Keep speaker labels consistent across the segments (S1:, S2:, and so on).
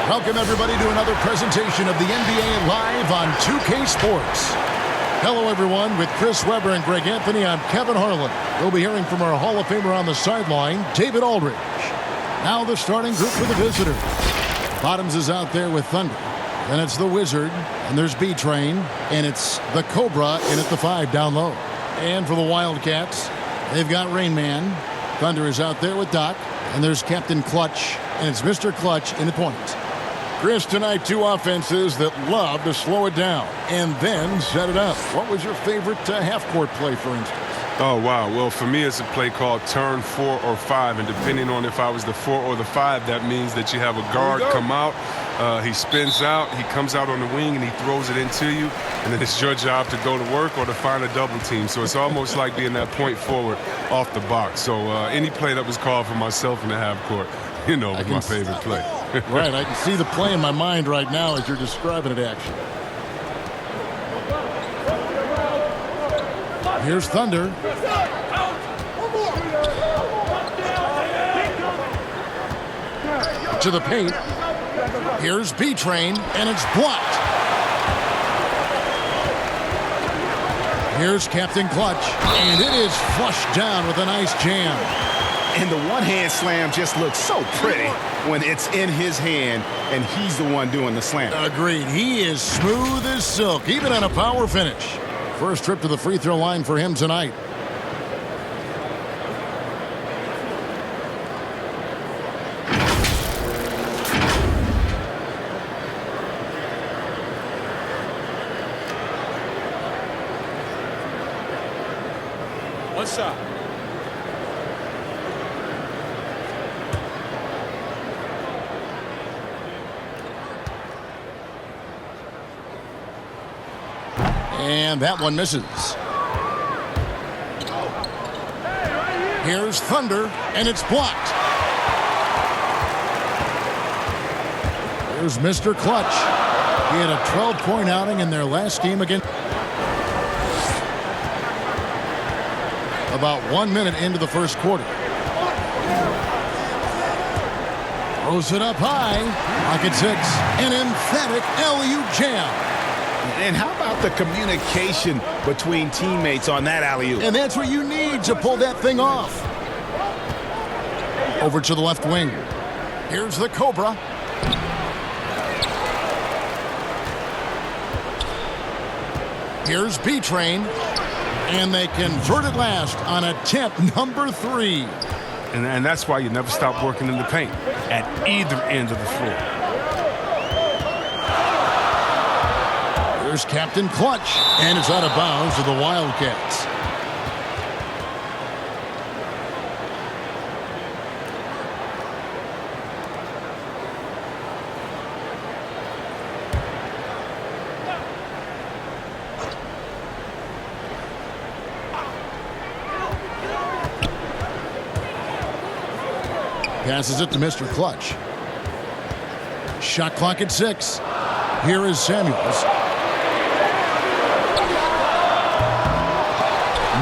S1: Welcome, everybody, to another presentation of the NBA Live on 2K Sports. Hello, everyone. With Chris Webber and Greg Anthony, I'm Kevin Harlan. We'll be hearing from our Hall of Famer on the sideline, David Aldridge. Now the starting group for the visitors. Bottoms is out there with Thunder. Then it's the Wizard, and there's B-Train, and it's the Cobra in at the 5 down low. And for the Wildcats, they've got Rain Man. Thunder is out there with Doc, and there's Captain Clutch, and it's Mr. Clutch in the points. Chris, tonight, two offenses that love to slow it down and then set it up. What was your favorite half-court play, for instance?
S2: Oh, wow. Well, for me, it's a play called turn 4 or 5. And depending on if I was the 4 or the 5, that means that you have a guard come out. He spins out. He comes out on the wing, and he throws it into you. And then it's your job to go to work or to find a double team. So it's almost like being that point forward off the box. So any play that was called for myself in the half court, you know, was my favorite play.
S1: Right. I can see the play in my mind right now as you're describing it, actually. Here's Thunder. To the paint. Here's B-Train, and it's blocked. Here's Captain Clutch, and it is flushed down with a nice jam.
S3: And the one-hand slam just looks so pretty when it's in his hand and he's the one doing the slam.
S1: Agreed. He is smooth as silk, even on a power finish. First trip to the free throw line for him tonight.
S4: What's up?
S1: And that one misses. Here's Thunder, and it's blocked. Here's Mr. Clutch. He had a 12-point outing in their last game against. About 1 minute into the first quarter. Throws it up high. Pocket 6. An emphatic alley-oop jam.
S3: And how about the communication between teammates on that alley-oop?
S1: And that's what you need to pull that thing off. Over to the left wing. Here's the Cobra. Here's B-Train. And they convert it last on attempt number 3.
S2: And that's why you never stop working in the paint at either end of the floor.
S1: There's Captain Clutch, and it's out of bounds to the Wildcats. Passes it to Mr. Clutch. Shot clock at 6. Here is Samuels.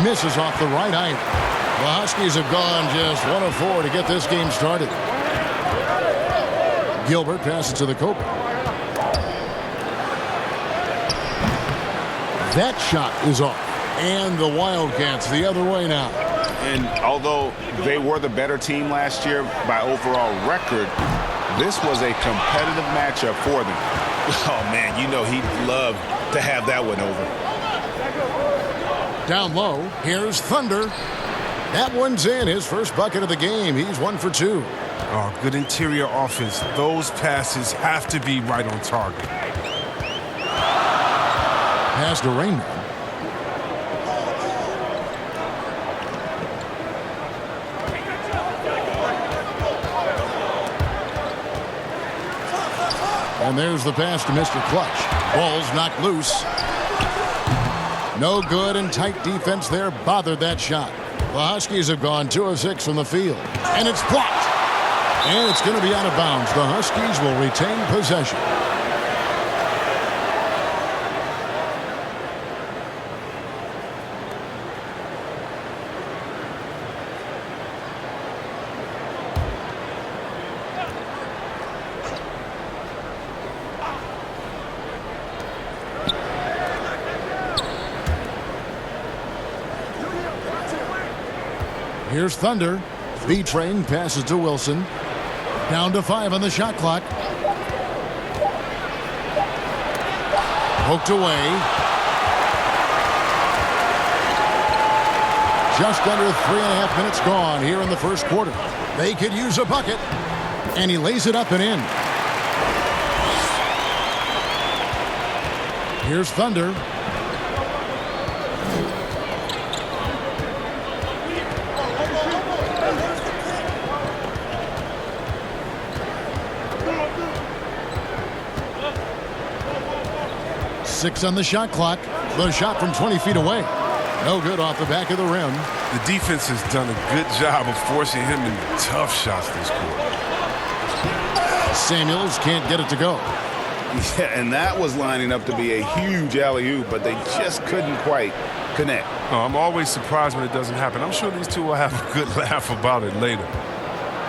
S1: Misses off the right eye. The Huskies have gone just 1 of 4 to get this game started. Gilbert passes to the Cobra. That shot is off. And the Wildcats the other way now.
S3: And although they were the better team last year by overall record, this was a competitive matchup for them. Oh, man, you know he'd love to have that one over.
S1: Down low, here's Thunder. That one's in, his first bucket of the game. He's 1 for 2.
S2: Oh, good interior offense. Those passes have to be right on target.
S1: Pass to Rain Man. And there's the pass to Mr. Clutch. Ball's knocked loose. No good, and tight defense there bothered that shot. The Huskies have gone 2 of 6 from the field. And it's blocked. And it's going to be out of bounds. The Huskies will retain possession. Here's Thunder. B-Train passes to Wilson. Down to 5 on the shot clock. Poked away. Just under 3.5 minutes gone here in the first quarter. They could use a bucket. And he lays it up and in. Here's Thunder. Six on the shot clock. The shot from 20 feet away. No good off the back of the rim.
S2: The defense has done a good job of forcing him into tough shots this quarter.
S1: Samuels can't get it to go.
S3: Yeah, and that was lining up to be a huge alley-oop, but they just couldn't quite connect.
S2: Oh, I'm always surprised when it doesn't happen. I'm sure these two will have a good laugh about it later.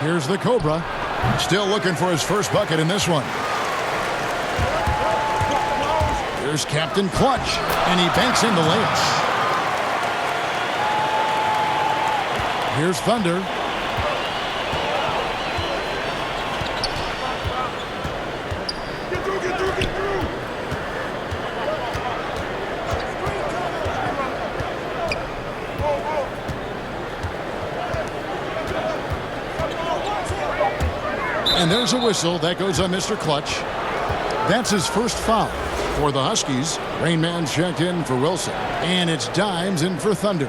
S1: Here's the Cobra. Still looking for his first bucket in this one. Here's Captain Clutch, and he banks in the layup. Here's Thunder. And there's a whistle. That goes on Mr. Clutch. That's his first foul for the Huskies. Rain Man checked in for Wilson. And it's Dimes in for Thunder.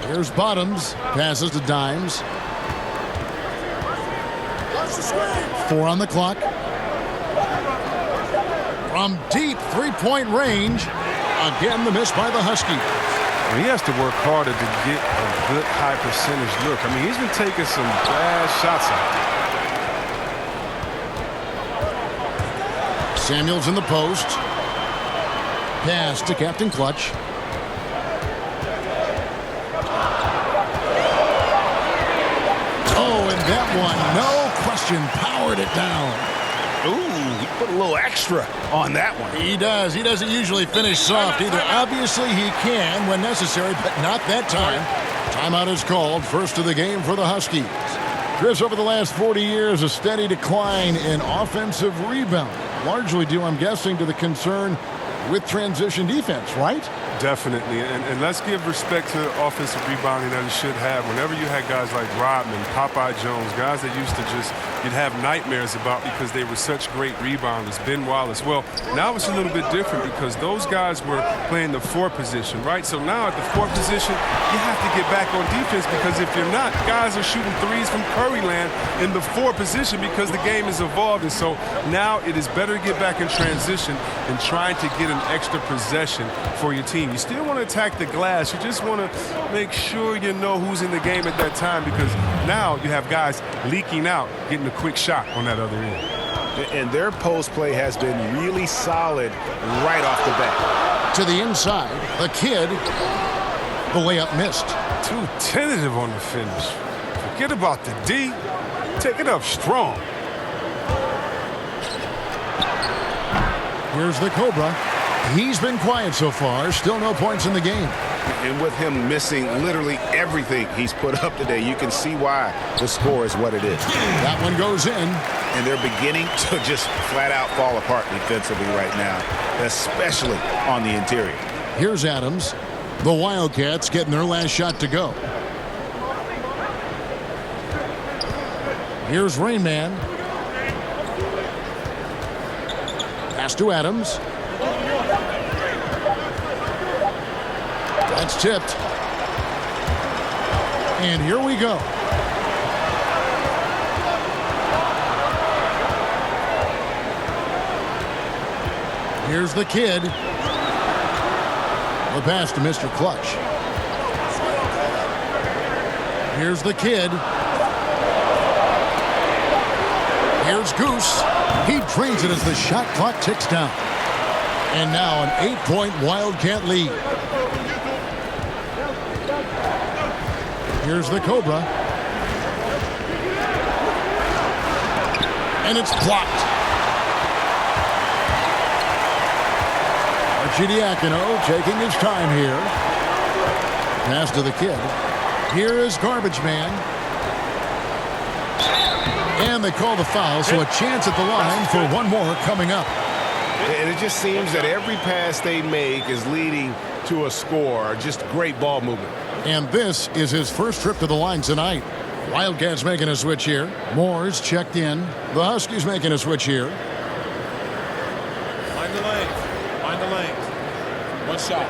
S1: Here's Bottoms. Passes to Dimes. 4 on the clock. From deep three-point range. Again, the miss by the Huskies.
S2: He has to work harder to get a good high percentage look. I mean, he's been taking some bad shots out.
S1: Samuels in the post. Pass to Captain Clutch. Oh, and that one, no question, powered it down.
S3: Ooh, he put a little extra on that one.
S1: He does. He doesn't usually finish soft either. Obviously, he can when necessary, but not that time. Timeout is called. First of the game for the Huskies. Chris, over the last 40 years, a steady decline in offensive rebound. Largely due, I'm guessing, to the concern with transition defense, right?
S2: Definitely, and let's give respect to the offensive rebounding that it should have. Whenever you had guys like Rodman, Popeye Jones, guys that used to just, you'd have nightmares about because they were such great rebounders, Ben Wallace. Well, now it's a little bit different because those guys were playing the 4 position, right? So now at the 4 position, you have to get back on defense because if you're not, guys are shooting threes from Curryland in the 4 position because the game has evolved. And so now it is better to get back in transition and trying to get an extra possession for your team. You still want to attack the glass. You just want to make sure you know who's in the game at that time because now you have guys leaking out, getting a quick shot on that other end.
S3: And their post play has been really solid right off the bat.
S1: To the inside, the kid, the layup missed.
S2: Too tentative on the finish. Forget about the D. Take it up strong.
S1: Here's the Cobra. He's been quiet so far. Still no points in the game.
S3: And with him missing literally everything he's put up today, you can see why the score is what it is.
S1: That one goes in.
S3: And they're beginning to just flat out fall apart defensively right now, especially on the interior.
S1: Here's Adams. The Wildcats getting their last shot to go. Here's Rain Man. Pass to Adams. That's tipped. And here we go. Here's the kid. The pass to Mr. Clutch. Here's the kid. Here's Goose. He trains it as the shot clock ticks down. And now an 8-point Wildcat lead. Here's the Cobra. And it's blocked. Arcidiacono taking his time here. Pass to the kid. Here is Garbage Man. And they call the foul, so a chance at the line for one more coming up.
S5: And it just seems that every pass they make is leading to a score. Just great ball movement.
S1: And this is his first trip to the line tonight. Wildcats making a switch here. Moore's checked in. The Huskies making a switch here.
S4: Find the lane. Find the lane. One shot.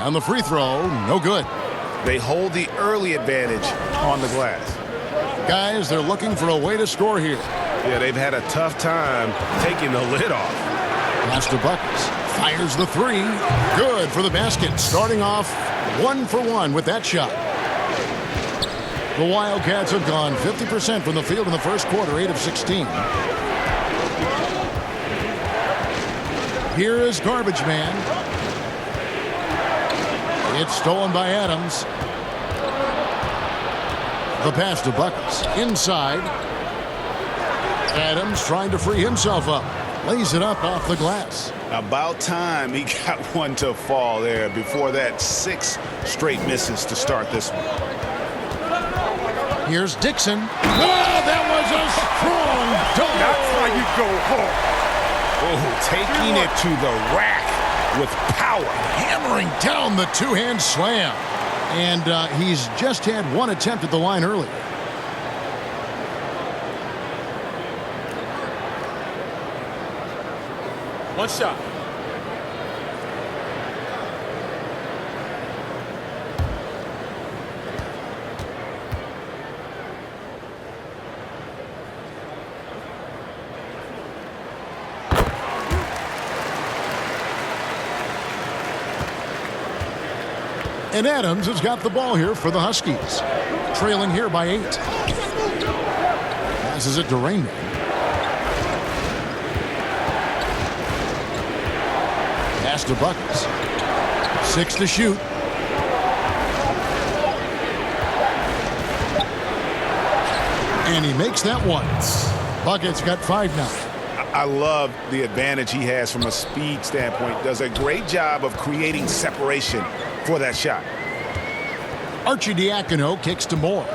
S1: And the free throw, no good.
S3: They hold the early advantage on the glass.
S1: Guys, they're looking for a way to score here.
S5: Yeah, they've had a tough time taking the lid off.
S1: Pass to Buckets. Fires the three. Good for the basket. Starting off 1 for 1 with that shot. The Wildcats have gone 50% from the field in the first quarter, 8 of 16. Here is Garbage Man. It's stolen by Adams. The pass to Buckets. Inside. Adams trying to free himself up. Lays it up off the glass.
S3: About time he got one to fall there. Before that, 6 straight misses to start this one.
S1: Here's Dixon. Oh, that was a strong dunk.
S5: That's how you go home. Oh, taking it to the rack with power.
S1: Hammering down the two-hand slam. And he's just had one attempt at the line earlier.
S4: One shot.
S1: And Adams has got the ball here for the Huskies. Trailing here by 8. Passes it to Rainman. Pass to Buckets. 6 to shoot. And he makes that one. Buckets got 5 now.
S3: I love the advantage he has from a speed standpoint. Does a great job of creating separation for that shot.
S1: Arcidiacono kicks to Moore.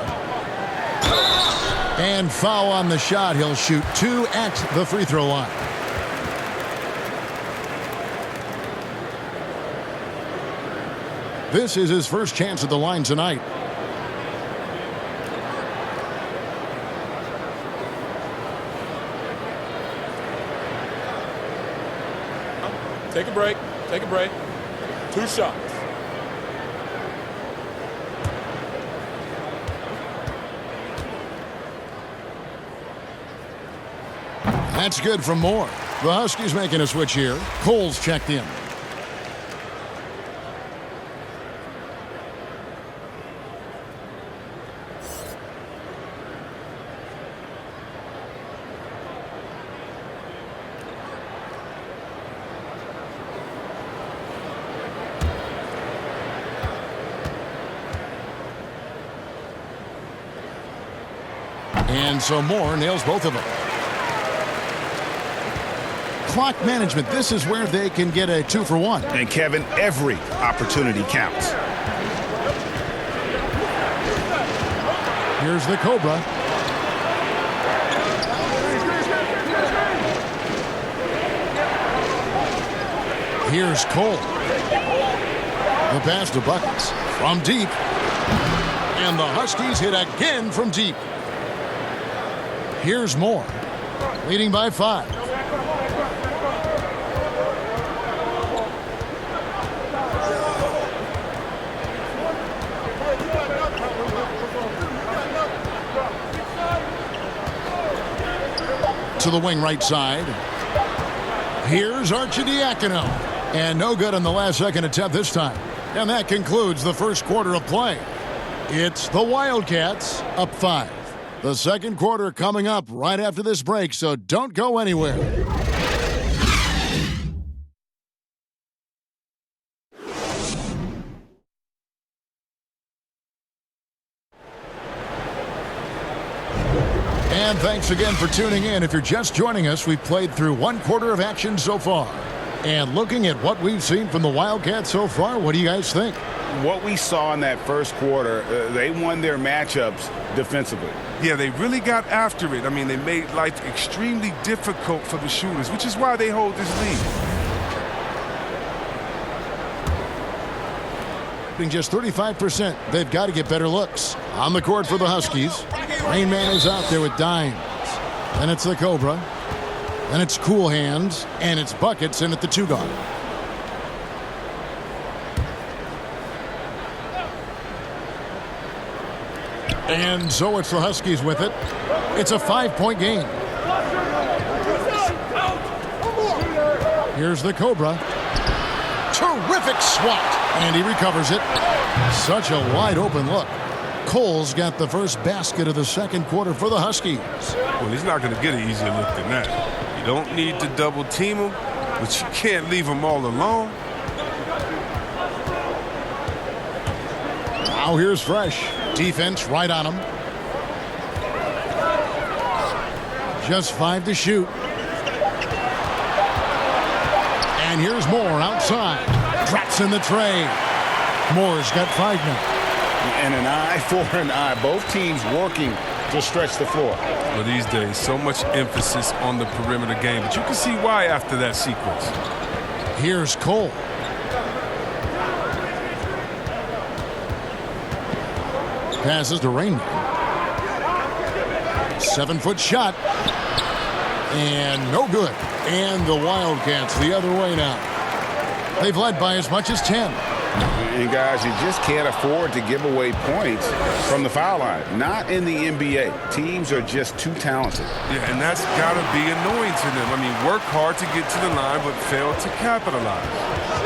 S1: And foul on the shot. He'll shoot 2 at the free throw line. This is his first chance at the line tonight.
S4: Take a break. Take a break. 2 shots.
S1: That's good from Moore. The Huskies making a switch here. Cole's checked in. And so Moore nails both of them. Clock management. This is where they can get a 2 for 1.
S3: And Kevin, every opportunity counts.
S1: Here's the Cobra. Here's Cole. The pass to Buckets from deep. And the Huskies hit again from deep. Here's Moore, leading by 5. To the wing right side. Here's Arcidiacono. And no good on the last second attempt this time. And that concludes the first quarter of play. It's the Wildcats up 5. The second quarter coming up right after this break, so don't go anywhere. And thanks again for tuning in. If you're just joining us, we've played through one quarter of action so far. And looking at what we've seen from the Wildcats so far, what do you guys think?
S3: What we saw in that first quarter, they won their matchups defensively.
S2: Yeah, they really got after it. I mean, they made life extremely difficult for the shooters, which is why they hold this lead.
S1: Just 35%. They've got to get better looks. On the court for the Huskies. Rain Man is out there with dimes. Then it's the Cobra. Then it's Cool Hands. And it's Buckets in at the 2 guard. And so it's the Huskies with it. It's a 5-point game. Here's the Cobra. Terrific swat. And he recovers it. Such a wide open look. Cole's got the first basket of the second quarter for the Huskies.
S2: Well, he's not going to get an easier look than that. You don't need to double team him, but you can't leave him all alone.
S1: Now here's Fresh. Defense right on him. Just 5 to shoot. And here's Moore outside. Drops in the tray. Moore's got 5 now.
S3: And an eye for an eye. Both teams working to stretch the floor.
S2: Well, these days, so much emphasis on the perimeter game, but you can see why after that sequence.
S1: Here's Cole. Passes to Rain. 7-foot shot. And no good. And the Wildcats the other way now. They've led by as much as 10.
S3: And guys, you just can't afford to give away points from the foul line. Not in the NBA. Teams are just too talented.
S2: Yeah, and that's got to be annoying to them. I mean, work hard to get to the line, but fail to capitalize.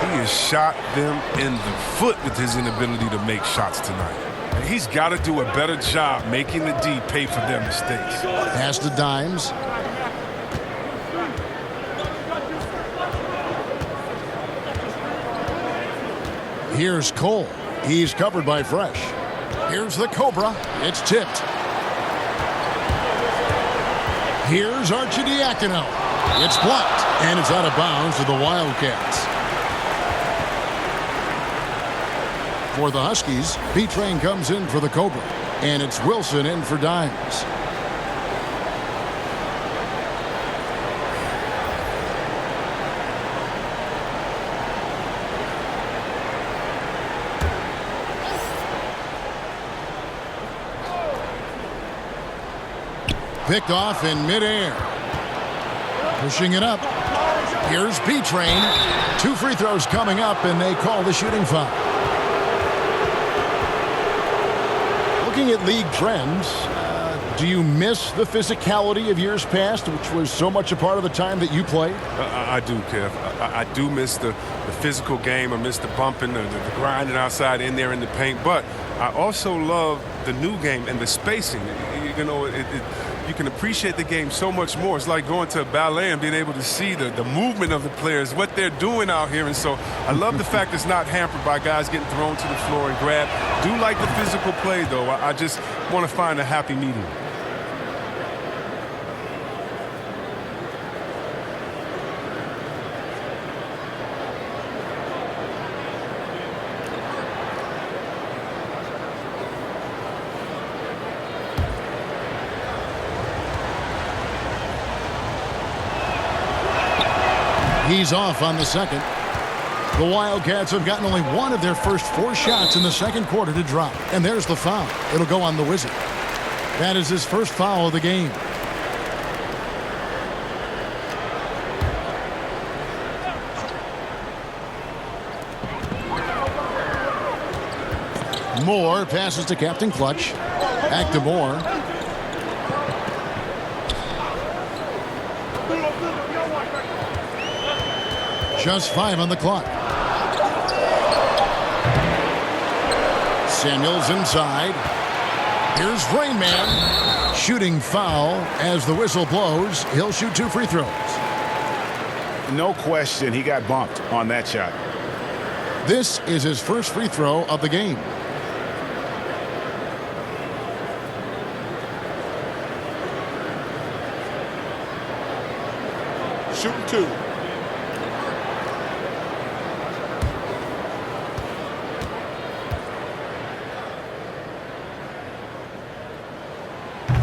S2: He has shot them in the foot with his inability to make shots tonight. And he's got to do a better job making the D pay for their mistakes.
S1: Pass to Dimes. Here's Cole. He's covered by Fresh. Here's the Cobra. It's tipped. Here's Arcidiacono. It's blocked, and it's out of bounds to the Wildcats. For the Huskies, B-Train comes in for the Cobra, and it's Wilson in for Dimes. Picked off in midair. Pushing it up. Here's B-Train. 2 free throws coming up, and they call the shooting foul. Looking at league trends, do you miss the physicality of years past, which was so much a part of the time that you played?
S2: I do, Kev. I do miss the physical game. I miss the bumping, the grinding outside in there in the paint. But I also love the new game and the spacing. You know, you can appreciate the game so much more. It's like going to a ballet and being able to see the movement of the players, what they're doing out here. And so I love the fact it's not hampered by guys getting thrown to the floor and grabbed. Do like the physical play, though. I just want to find a happy medium.
S1: He's off on the second. The Wildcats have gotten only 1 of their first 4 shots in the second quarter to drop. And there's the foul. It'll go on the Wizard. That is his first foul of the game. Moore passes to Captain Clutch. Back to Moore. Just 5 on the clock. Samuels inside. Here's Rain Man. Shooting foul as the whistle blows. He'll shoot 2 free throws.
S3: No question, he got bumped on that shot.
S1: This is his first free throw of the game.
S4: Shooting 2.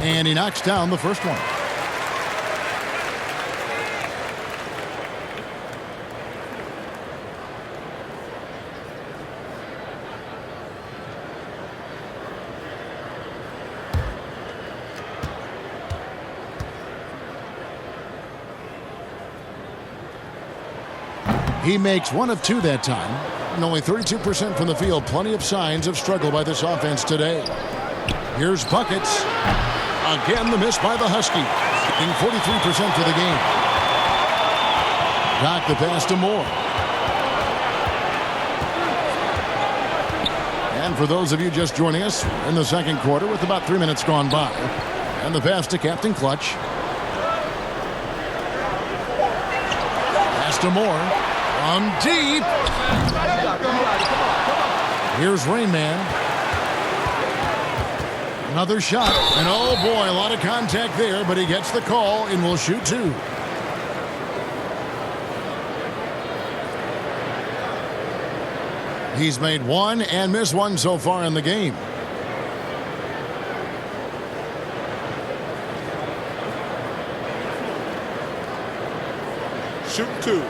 S1: And he knocks down the first one. He makes 1 of 2 that time. And only 32% from the field. Plenty of signs of struggle by this offense today. Here's buckets. Again, the miss by the Huskies. Getting 43% for the game. Got the pass to Moore. And for those of you just joining us, in the second quarter with about 3 minutes gone by. And the pass to Captain Clutch. Pass to Moore. From deep. Here's Rain Man. Another shot. And oh boy, a lot of contact there, but he gets the call and will shoot 2. He's made 1 and missed 1 so far in the game.
S4: Shooting 2.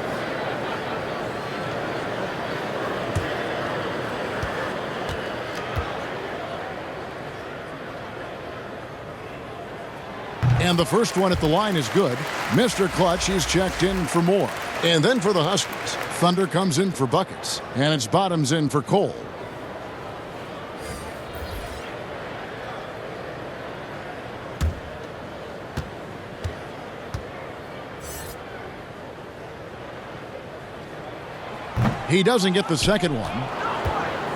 S1: And the first one at the line is good. Mr. Clutch, he's checked in for more. And then for the Huskies, Thunder comes in for buckets. And it's Bottoms in for Cole. He doesn't get the second one.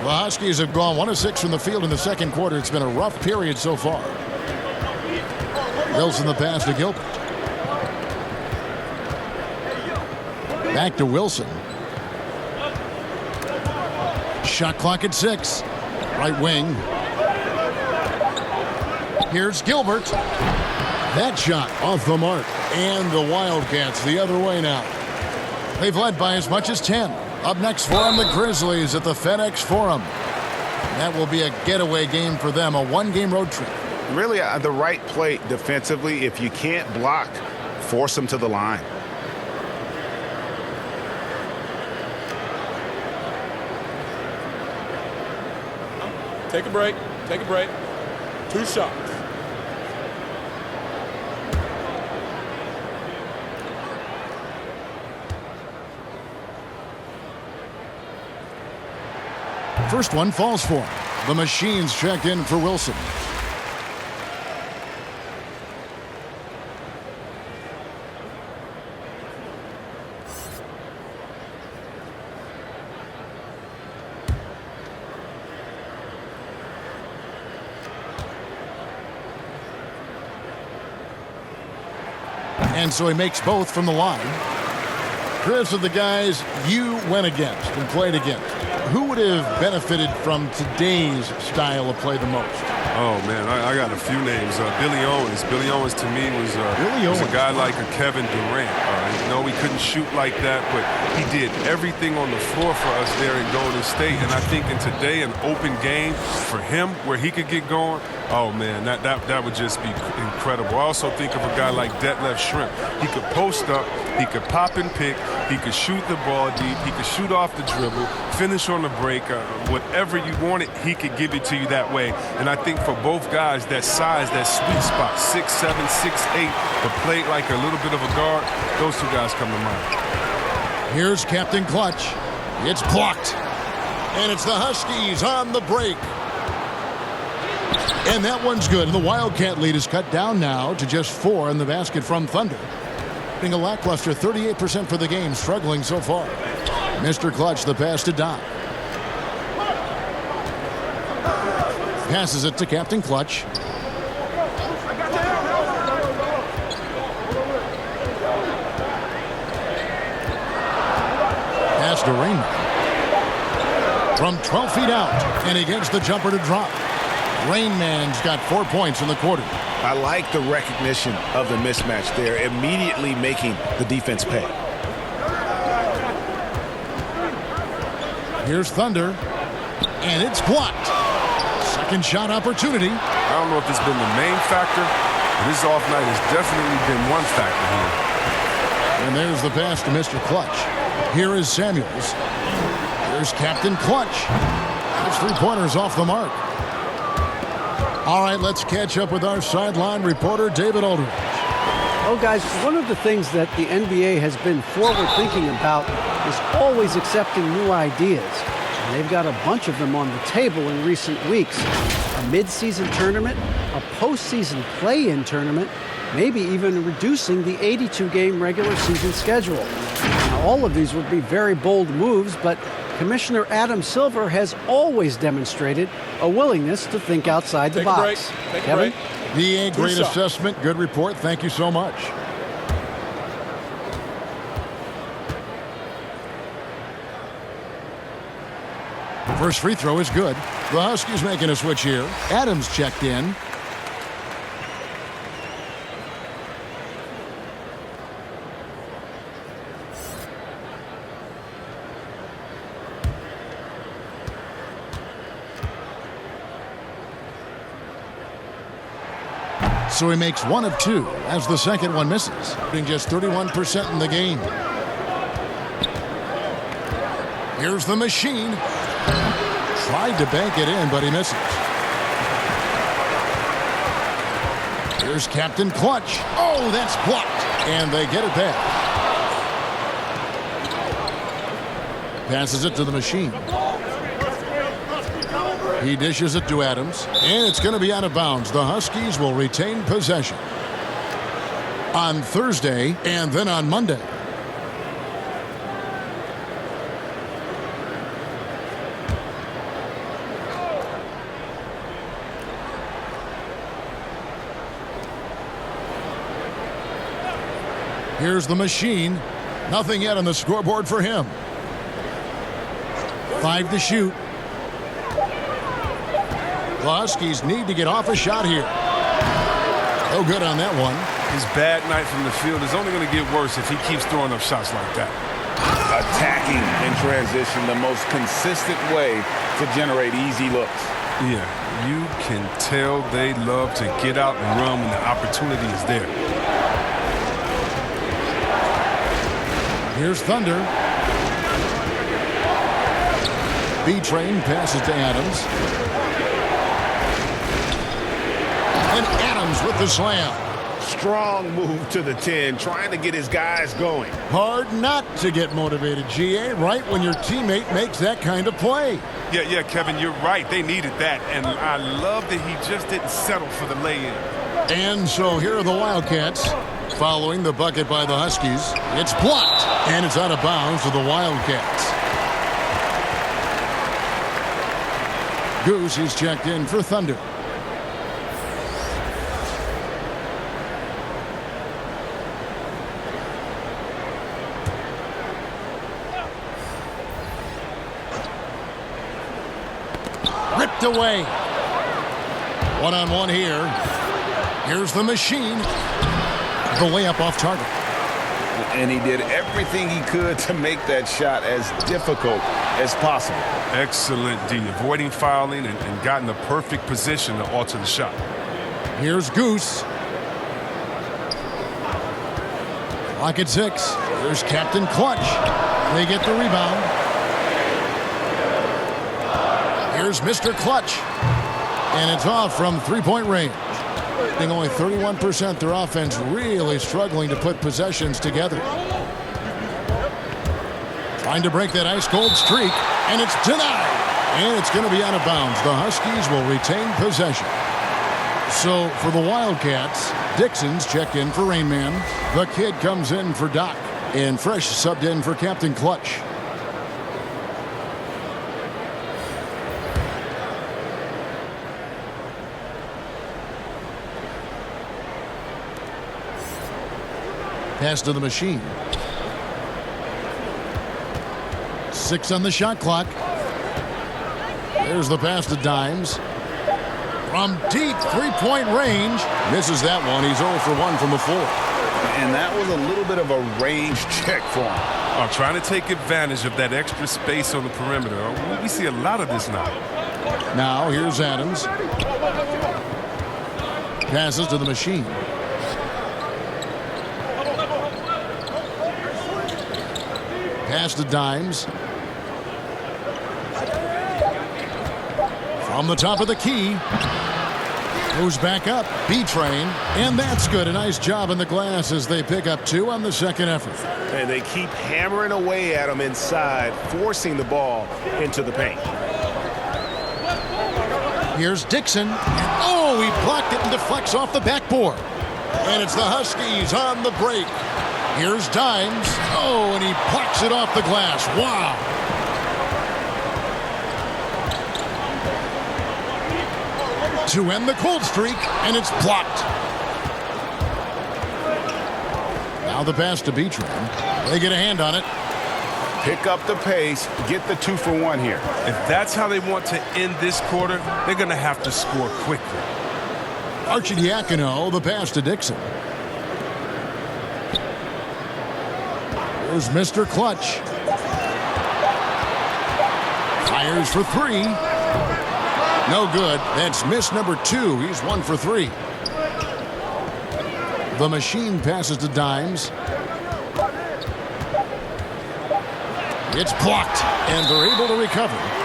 S1: The Huskies have gone 1 of 6 from the field in the second quarter. It's been a rough period so far. Wilson the pass to Gilbert. Back to Wilson. Shot clock at 6. Right wing. Here's Gilbert. That shot off the mark. And the Wildcats the other way now. They've led by as much as 10. Up next for them, the Grizzlies at the FedEx Forum. That will be a getaway game for them, a 1-game road trip.
S3: Really, the right play defensively. If you can't block, force them to the line.
S4: Take a break. Take a break. 2 shots.
S1: First one falls for him. The Machines checked in for Wilson. And so he makes both from the line. Chris, of the guys you went against and played against, who would have benefited from today's style of play the most?
S2: Oh, man, I got a few names. Billy Owens. Billy Owens, to me, was a guy like a Kevin Durant. No, he couldn't shoot like that, but he did everything on the floor for us there in Golden State. And I think in today, an open game for him where he could get going, oh, man, that would just be incredible. I also think of a guy like Detlef Shrimp. He could post up, he could pop and pick, he could shoot the ball deep, he could shoot off the dribble, finish on the break, whatever you wanted, he could give it to you that way. And I think for both guys, that size, that sweet spot, 6'7", 6'8", but played like a little bit of a guard, those two guys come to mind.
S1: Here's Captain Clutch. It's blocked. And it's the Huskies on the break. And that one's good. And the Wildcat lead is cut down now to just 4 in the basket from Thunder. Being a lackluster 38% for the game, struggling so far. Mr. Clutch, the pass to Doc. Passes it to Captain Clutch. Pass to Rainman. From 12 feet out, and he gets the jumper to drop. Rainman's got 4 points in the quarter.
S3: I like the recognition of the mismatch there, immediately making the defense pay.
S1: Here's Thunder, and it's blocked. Second shot opportunity.
S2: I don't know if it's been the main factor, but his off night has definitely been one factor here.
S1: And there's the pass to Mr. Clutch. Here is Samuels. Here's Captain Clutch. His three-pointers off the mark. All right, let's catch up with our sideline reporter, David Aldridge.
S6: Oh, guys, one of the things that the NBA has been forward-thinking about is always accepting new ideas. And they've got a bunch of them on the table in recent weeks. A mid-season tournament, a postseason play-in tournament, maybe even reducing the 82-game regular season schedule. Now, all of these would be very bold moves, but Commissioner Adam Silver has always demonstrated a willingness to think outside the box.
S4: Take a
S6: Kevin?
S4: break.
S1: The great assessment. Good report. Thank you so much. First free throw is good. The Huskies making a switch here. Adams checked in. So he makes one of two as the second one misses, being just 31% in the game. Here's the machine. Tried to bank it in, but he misses. Here's Captain Clutch. Oh, that's blocked. And they get it back. Passes it to the machine. He dishes it to Adams, and it's going to be out of bounds. The Huskies will retain possession on Thursday and then on Monday. Here's the machine. Nothing yet on the scoreboard for him. 5 to shoot. The Huskies need to get off a shot here. Oh, good on that one.
S2: His bad night from the field is only going to get worse if he keeps throwing up shots like that.
S3: Attacking in transition, the most consistent way to generate easy looks.
S2: Yeah, you can tell they love to get out and run when the opportunity is there.
S1: Here's Thunder. B-Train passes to Adams. And Adams with the slam.
S5: Strong move to the 10, trying to get his guys going.
S1: Hard not to get motivated, GA, right when your teammate makes that kind of play.
S2: Yeah, Kevin, you're right. They needed that, and I love that he just didn't settle for the lay-in.
S1: And so here are the Wildcats following the bucket by the Huskies. It's blocked, and it's out of bounds to the Wildcats. Goose is checked in for Thunder. Ripped away. One-on-one here. Here's the machine. The layup off target.
S3: And he did everything he could to make that shot as difficult as possible.
S2: Excellent D, avoiding fouling and got in the perfect position to alter the shot.
S1: Here's Goose. Clock at 6. There's Captain Clutch. They get the rebound. Here's Mr. Clutch. And it's off from three-point range. Being only 31%, their offense really struggling to put possessions together. Trying to break that ice-cold streak, and it's denied. And it's going to be out of bounds. The Huskies will retain possession. So for the Wildcats, Dixon's checked in for Rainman. The kid comes in for Doc. And Fresh subbed in for Captain Clutch. Pass to the machine. 6 on the shot clock. There's the pass to Dimes. From deep three-point range. Misses that one. He's 0 for 1 from the floor.
S3: And that was a little bit of a range check for him.
S2: Trying to take advantage of that extra space on the perimeter. We see a lot of this now.
S1: Now here's Adams. Passes to the machine. Pass to Dimes. From the top of the key. Goes back up. B-Train. And that's good. A nice job in the glass as they pick up 2 on the second effort.
S5: And they keep hammering away at him inside, forcing the ball into the paint.
S1: Here's Dixon. And oh, he blocked it and deflects off the backboard. And it's the Huskies on the break. Here's Dimes. Oh, and he blocks it off the glass. Wow. To end the cold streak, and it's blocked. Now the pass to B-Train. They get a hand on it.
S3: Pick up the pace, get the 2 for 1 here.
S2: If that's how they want to end this quarter, they're going to have to score quickly.
S1: Arcidiacono, the pass to Dixon. Here's Mr. Clutch. Fires for 3. No good. That's miss number 2. He's 1 for 3. The machine passes to Dimes. It's blocked, and they're able to recover.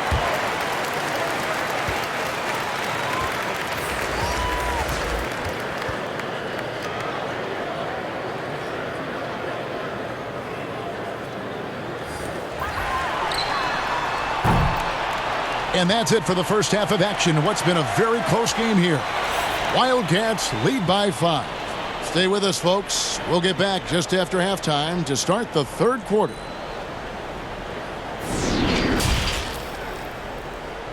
S1: And that's it for the first half of action. What's been a very close game here. Wildcats lead by 5. Stay with us, folks. We'll get back just after halftime to start the third quarter.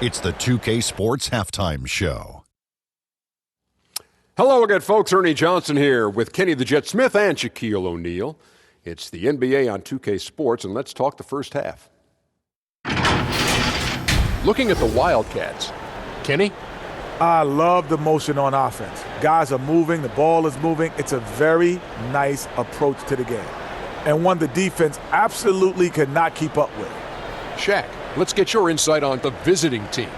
S7: It's the 2K Sports Halftime Show.
S8: Hello again, folks. Ernie Johnson here with Kenny the Jet Smith and Shaquille O'Neal. It's the NBA on 2K Sports, and let's talk the first half. Looking at the Wildcats, Kenny?
S9: I love the motion on offense. Guys are moving, the ball is moving. It's a very nice approach to the game, and one the defense absolutely cannot keep up with.
S8: Shaq, let's get your insight on the visiting team.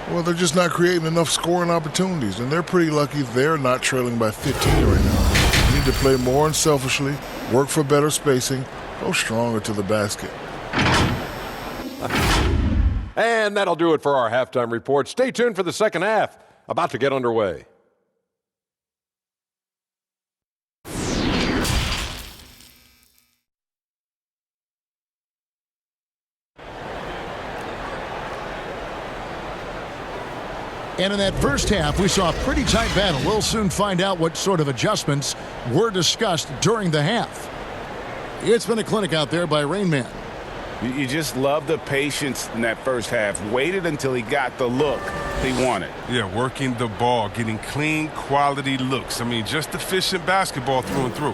S10: Well, they're just not creating enough scoring opportunities, and they're pretty lucky they're not trailing by 15 right now. They need to play more unselfishly, work for better spacing, go stronger to the basket.
S8: And that'll do it for our halftime report. Stay tuned for the second half, about to get underway.
S1: And in that first half, we saw a pretty tight battle. We'll soon find out what sort of adjustments were discussed during the half. It's been a clinic out there by Rain Man.
S3: You just love the patience in that first half. Waited until he got the look he wanted.
S2: Yeah, working the ball, getting clean, quality looks. I mean, just efficient basketball through and through.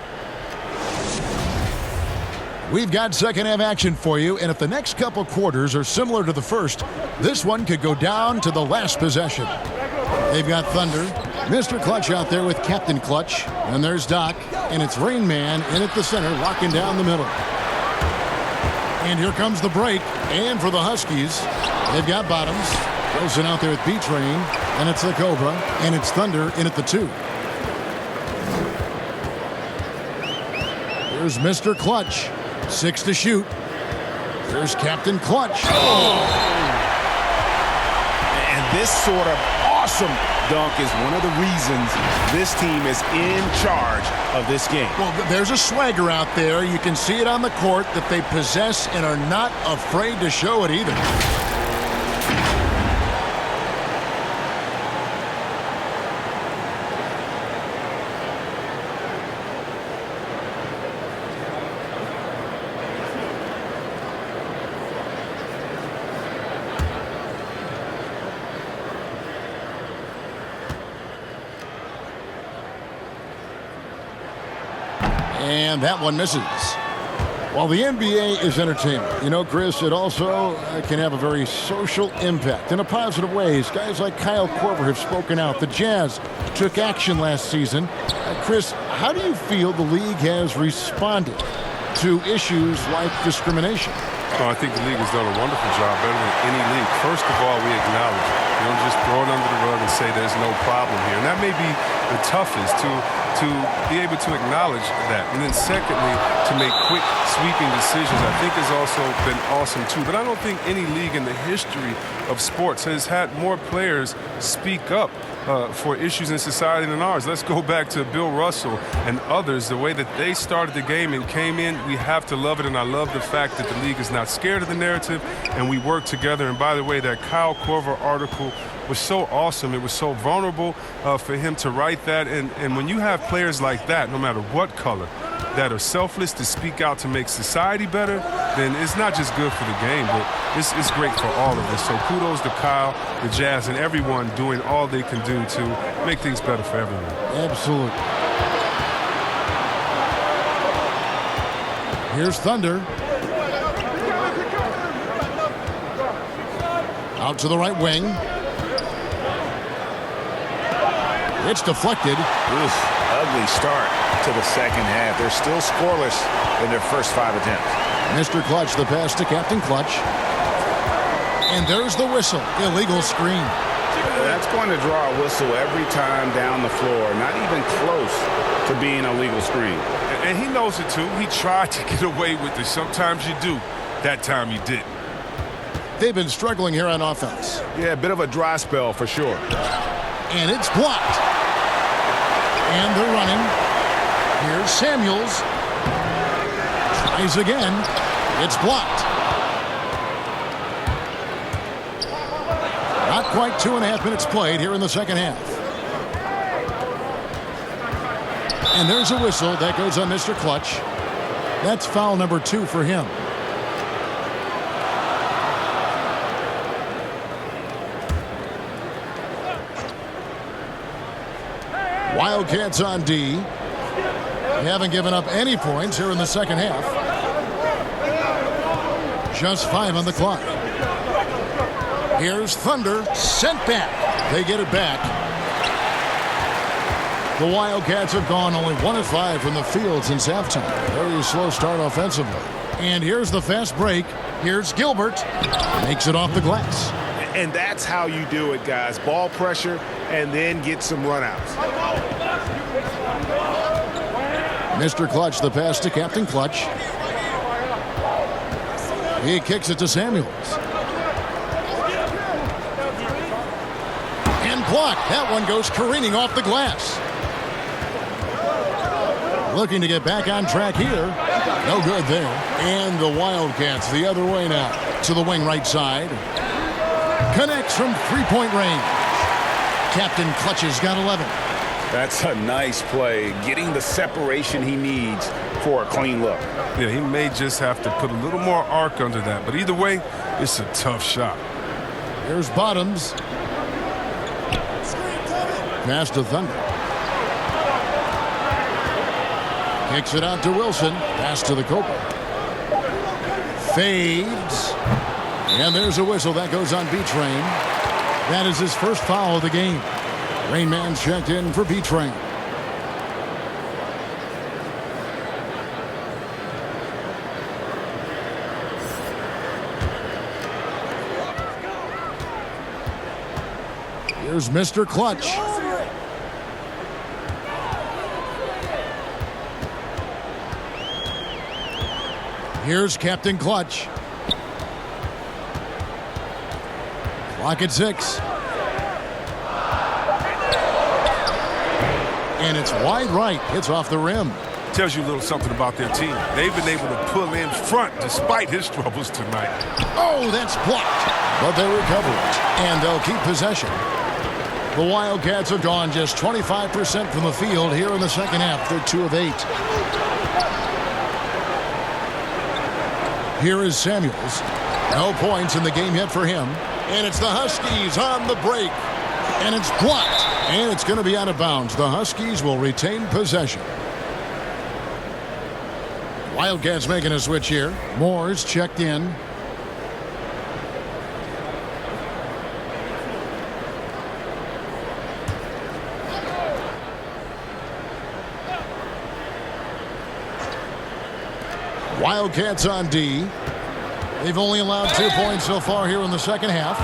S1: We've got second half action for you, and if the next couple quarters are similar to the first, this one could go down to the last possession. They've got Thunder, Mr. Clutch out there with Captain Clutch, and there's Doc, and it's Rain Man in at the center, locking down the middle. And here comes the break, and for the Huskies, they've got Bottoms, Wilson out there with B-Train, and it's the Cobra, and it's Thunder in at the 2. Here's Mr. Clutch, 6 to shoot. There's Captain Clutch. Oh!
S3: And this sort of awesome dunk is one of the reasons this team is in charge of this game.
S1: Well, there's a swagger out there. You can see it on the court that they possess and are not afraid to show it either. And that one misses. While the NBA is entertainment, you know, Chris, it also can have a very social impact in a positive ways. Guys like Kyle Korver have spoken out. The Jazz took action last season. Chris, how do you feel the league has responded to issues like discrimination?
S2: Oh, I think the league has done a wonderful job, better than any league. First of all, we acknowledge it. You don't just throw it under the rug and say there's no problem here. And that may be the toughest, to be able to acknowledge that. And then secondly, to make quick, sweeping decisions, I think has also been awesome too. But I don't think any league in the history of sports has had more players speak up for issues in society than ours. Let's go back to Bill Russell and others, the way that they started the game and came in. We have to love it, and I love the fact that the league is not scared of the narrative, and we work together. And by the way, that Kyle Korver article was so awesome. It was so vulnerable for him to write that. And when you have players like that, no matter what color, that are selfless to speak out to make society better, then it's not just good for the game, but it's great for all of us. So kudos to Kyle, the Jazz, and everyone doing all they can do to make things better for everyone.
S1: Absolutely. Here's Thunder. Out to the right wing. It's deflected.
S3: Ugly start to the second half. They're still scoreless in their first 5 attempts.
S1: Mr. Clutch, the pass to Captain Clutch. And there's the whistle. Illegal screen.
S3: That's going to draw a whistle every time down the floor. Not even close to being a legal screen.
S2: And he knows it too. He tried to get away with it. Sometimes you do. That time he didn't.
S1: They've been struggling here on offense.
S5: Yeah, a bit of a dry spell for sure.
S1: And it's blocked. And they're running. Here's Samuels. Tries again. It's blocked. Not quite 2.5 minutes played here in the second half. And there's a whistle. That goes on Mr. Clutch. That's foul number 2 for him. Wildcats on D. They haven't given up any points here in the second half. Just 5 on the clock. Here's Thunder, sent back. They get it back. The Wildcats have gone only 1 of 5 from the field since halftime. Very slow start offensively. And here's the fast break. Here's Gilbert. Makes it off the glass.
S5: And that's how you do it, guys. Ball pressure and then get some runouts.
S1: Mr. Clutch, the pass to Captain Clutch. He kicks it to Samuels. And blocked. That one goes careening off the glass. Looking to get back on track here. No good there. And the Wildcats the other way now. To the wing right side. Connects from three-point range. Captain Clutch has got 11.
S3: That's a nice play. Getting the separation he needs for a clean look.
S2: Yeah, he may just have to put a little more arc under that. But either way, it's a tough shot.
S1: Here's Bottoms. Pass to Thunder. Kicks it out to Wilson. Pass to the Copa. Fades. And there's a whistle. That goes on B-Train. That is his first foul of the game. Rain Man checked in for B-Train. Here's Mr. Clutch. Here's Captain Clutch. Clock at 6. And it's wide right. It's off the rim.
S2: Tells you a little something about their team. They've been able to pull in front despite his troubles tonight.
S1: Oh, that's blocked. But they recover it. And they'll keep possession. The Wildcats have gone just 25% from the field here in the second half. They're 2 of 8. Here is Samuels. No points in the game yet for him. And it's the Huskies on the break. And it's blocked. And it's going to be out of bounds. The Huskies will retain possession. Wildcats making a switch here. Moore's checked in. Wildcats on D. They've only allowed 2 points so far here in the second half.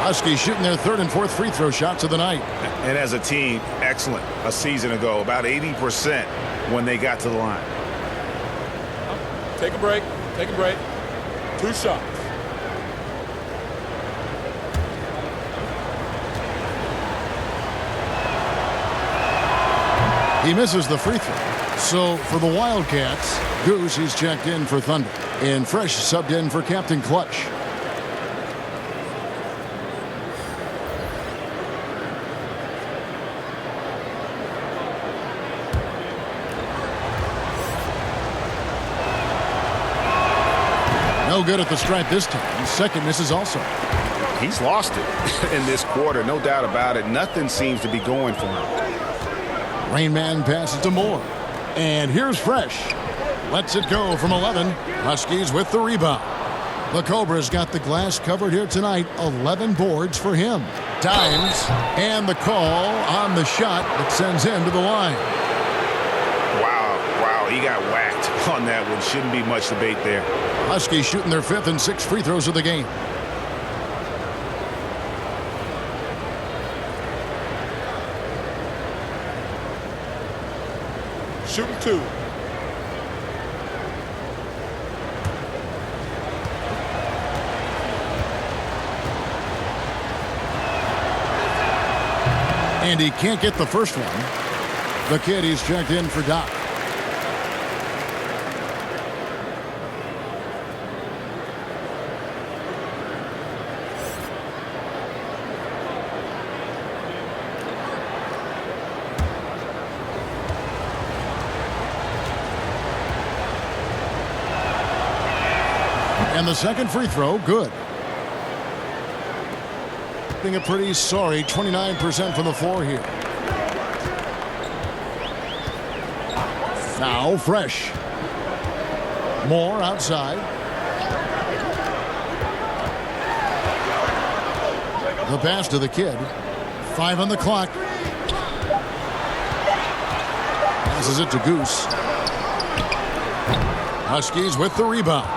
S1: Huskies shooting their third and fourth free throw shots of the night.
S3: And as a team, excellent. A season ago, about 80% when they got to the line.
S4: Take a break. Take a break. 2 shots.
S1: He misses the free throw. So for the Wildcats, Goose, he's checked in for Thunder. And Fresh subbed in for Captain Clutch. No good at the stripe this time. Second misses also.
S3: He's lost it in this quarter, no doubt about it. Nothing seems to be going for him.
S1: Rain Man passes to Moore. And here's Fresh. Lets it go from 11. Huskies with the rebound. The Cobra's got the glass covered here tonight. 11 boards for him. Dimes. And the call on the shot that sends him to the line.
S3: Wow, he got whacked on that one. Shouldn't be much debate there.
S1: Huskies shooting their fifth and sixth free throws of the game.
S4: Shooting 2.
S1: And he can't get the first one. The kid, he's checked in for Doc. And the second free throw, good. Being a pretty sorry 29% from the floor here. Now Fresh. Moore outside. The pass to the kid. 5 on the clock. Passes it to Goose. Huskies with the rebound.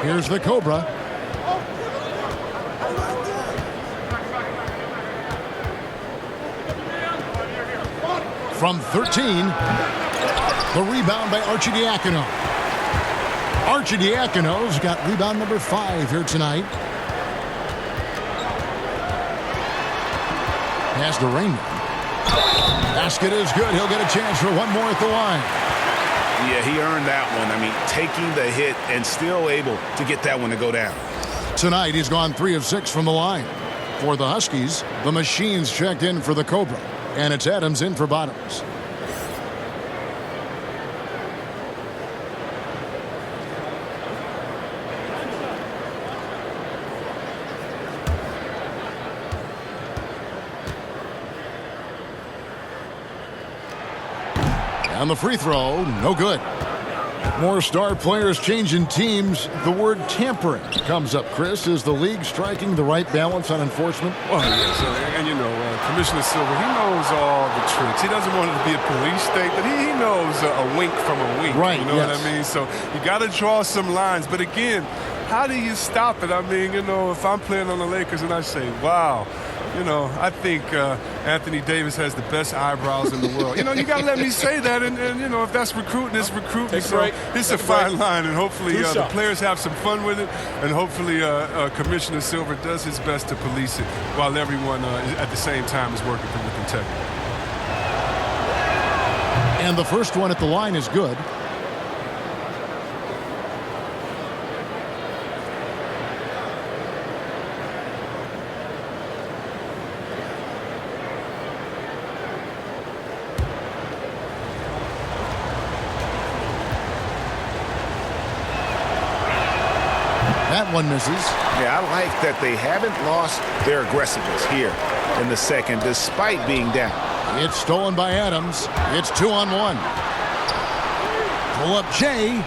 S1: Here's the Cobra. From 13, the rebound by Arcidiacono. Arcidiacono's got rebound number 5 here tonight. Pass to Rainman. Basket is good. He'll get a chance for one more at the line.
S3: Yeah, he earned that one. I mean, taking the hit and still able to get that one to go down.
S1: Tonight, he's gone 3 of 6 from the line. For the Huskies, the Machine's checked in for the Cobra. And it's Adams in for Bottoms. And the free throw, no good. More star players changing teams. The word tampering comes up, Chris. Is the league striking the right balance on enforcement?
S2: Oh, yes. And you know, Commissioner Silver, he knows all the tricks. He doesn't want it to be a police state, but he knows a wink from a wink.
S1: Right,
S2: you know
S1: yes.
S2: what I mean? So you got to draw some lines. But again, how do you stop it? I mean, you know, if I'm playing on the Lakers and I say, wow, you know, I think Anthony Davis has the best eyebrows in the world. You know, you got to let me say that. And, you know, if that's recruiting, it's recruiting. So it's a fine line. And hopefully the players have some fun with it. And hopefully Commissioner Silver does his best to police it while everyone at the same time is working with integrity.
S1: And the first one at the line is good.
S3: That one misses. Yeah, I like that they haven't lost their aggressiveness here. in the second despite being down.
S1: It's stolen by Adams. It's 2-on-1. Pull up Jay.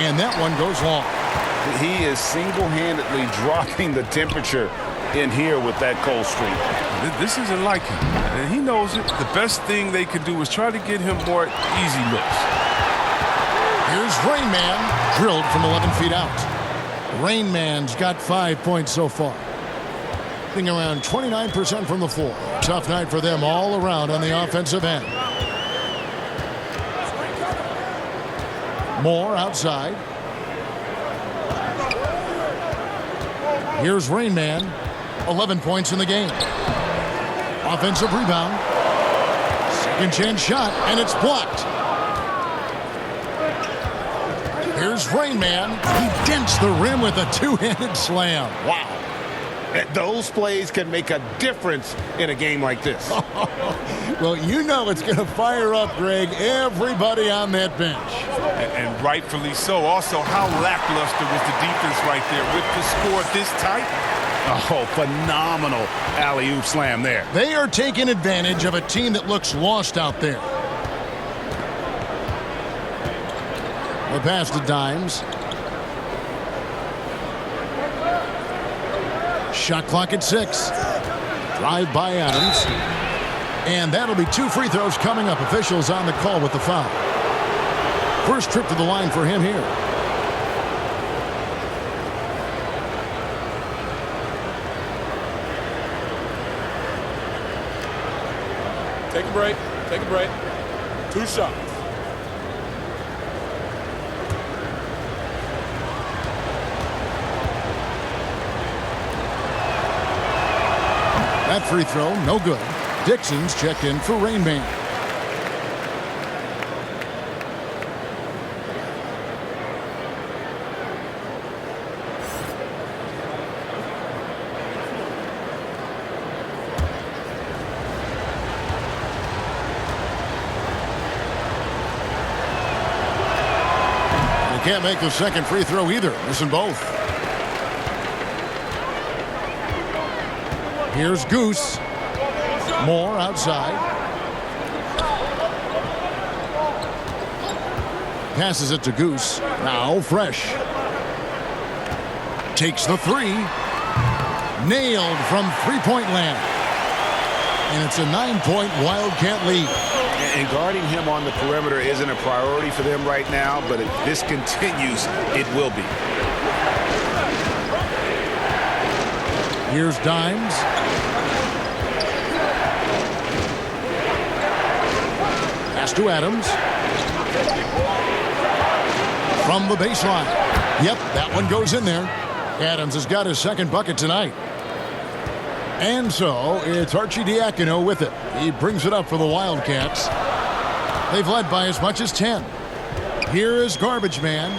S1: And that one goes long.
S3: He is single-handedly dropping the temperature in here with that cold streak.
S2: This isn't like him, and he knows it. The best thing they can do is try to get him more easy looks.
S1: Here's Rain Man, drilled from 11 feet out. Rain Man's got 5 points so far. Hitting around 29% from the floor. Tough night for them all around on the offensive end. Moore outside. Here's Rain Man, 11 points in the game. Offensive rebound. Second chance shot, and it's blocked. Here's Rain Man. He dents the rim with a two-handed slam.
S3: Wow. Those plays can make a difference in a game like this.
S1: Well, you know it's going to fire up, Greg, everybody on that bench.
S2: And rightfully so. Also, how lackluster was the defense right there with the score this tight?
S3: Oh, phenomenal alley-oop slam there.
S1: They are taking advantage of a team that looks lost out there. The pass to Dimes. Shot clock at 6. Drive by Adams. And that'll be 2 free throws coming up. Officials on the call with the foul. First trip to the line for him here.
S4: Take a break. Take a break. 2 shots.
S1: That free throw, no good. Dixon's checked in for Rain Man. They can't make the second free throw either. Missing both. Here's Goose. Moore outside. Passes it to Goose. Now Fresh. Takes the 3. Nailed from three-point land. And it's a 9-point Wildcat lead.
S3: And guarding him on the perimeter isn't a priority for them right now, but if this continues, it will be.
S1: Here's Dimes. Pass to Adams. From the baseline. Yep, that one goes in there. Adams has got his second bucket tonight. And so it's Archie Diacono with it. He brings it up for the Wildcats. They've led by as much as 10. Here is Garbage Man.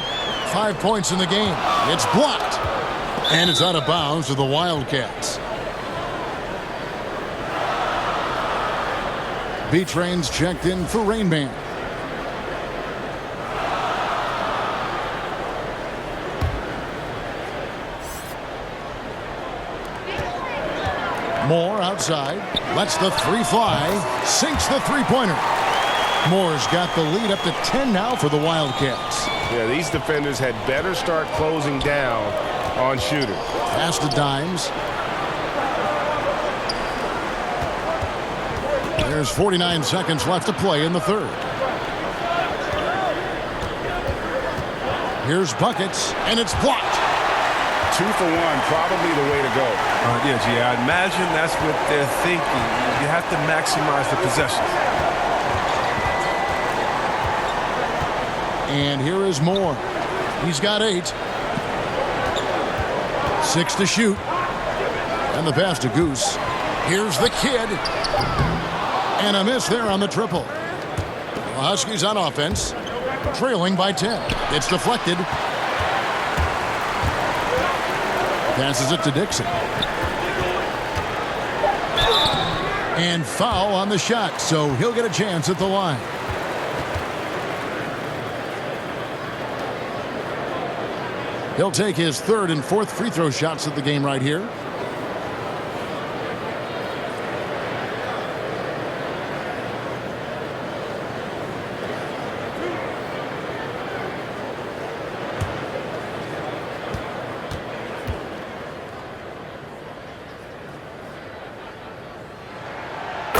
S1: 5 points in the game. It's blocked. And it's out of bounds to the Wildcats. B-Train's checked in for Rain Man. Moore outside. Lets the 3 fly. Sinks the three-pointer. Moore's got the lead up to 10 now for the Wildcats.
S5: Yeah, these defenders had better start closing down on shooters.
S1: Pass to Dimes. There's 49 seconds left to play in the third. Here's Buckets, and it's blocked.
S3: 2 for 1, probably the way to go.
S2: Yeah, I imagine that's what they're thinking. You have to maximize the possession.
S1: And here is Moore. He's got 8. 6 to shoot. And the pass to Goose. Here's the kid. And a miss there on the triple. The Huskies on offense. Trailing by 10. It's deflected. Passes it to Dixon. And foul on the shot, so he'll get a chance at the line. He'll take his third and fourth free throw shots of the game right here.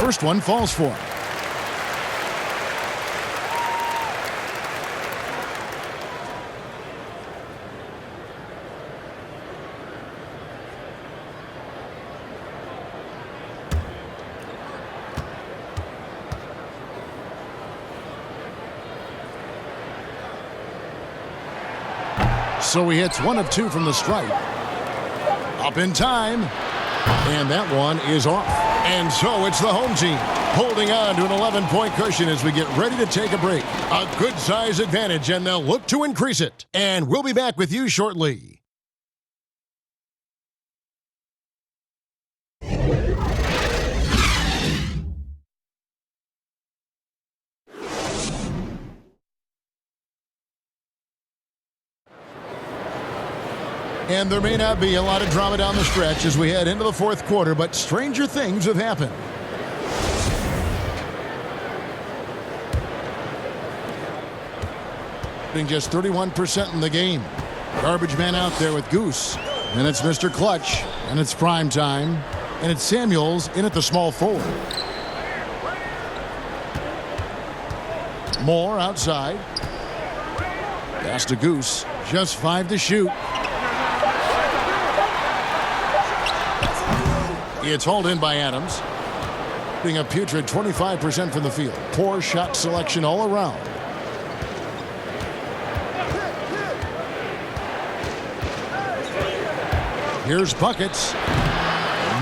S1: first one falls for him. So he hits 1 of 2 from the stripe. Up in time. And that one is off. And so it's the home team holding on to an 11-point cushion as we get ready to take a break. A good size advantage, and they'll look to increase it. And we'll be back with you shortly. And there may not be a lot of drama down the stretch as we head into the fourth quarter, but stranger things have happened. Just 31% in the game. Garbage man out there with Goose. And it's Mr. Clutch. And it's prime time. And it's Samuels in at the small forward. Moore outside. Pass to Goose. Just 5 to shoot. It's hauled in by Adams. Being a putrid 25% from the field. Poor shot selection all around. Here's buckets.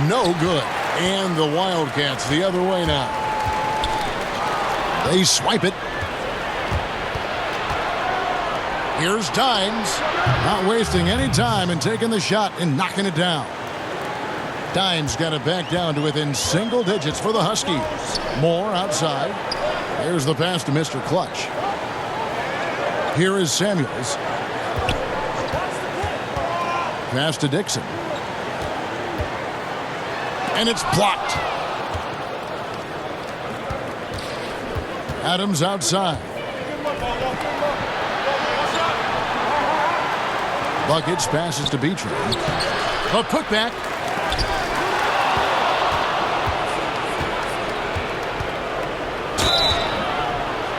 S1: No good. And the Wildcats the other way now. They swipe it. Here's Dimes. Not wasting any time and taking the shot and knocking it down. Dimes got it back down to within single digits for the Huskies. Moore outside. There's the pass to Mr. Clutch. Here is Samuels. Pass to Dixon. And it's blocked. Adams outside. Buckets passes to Beecher. A putback.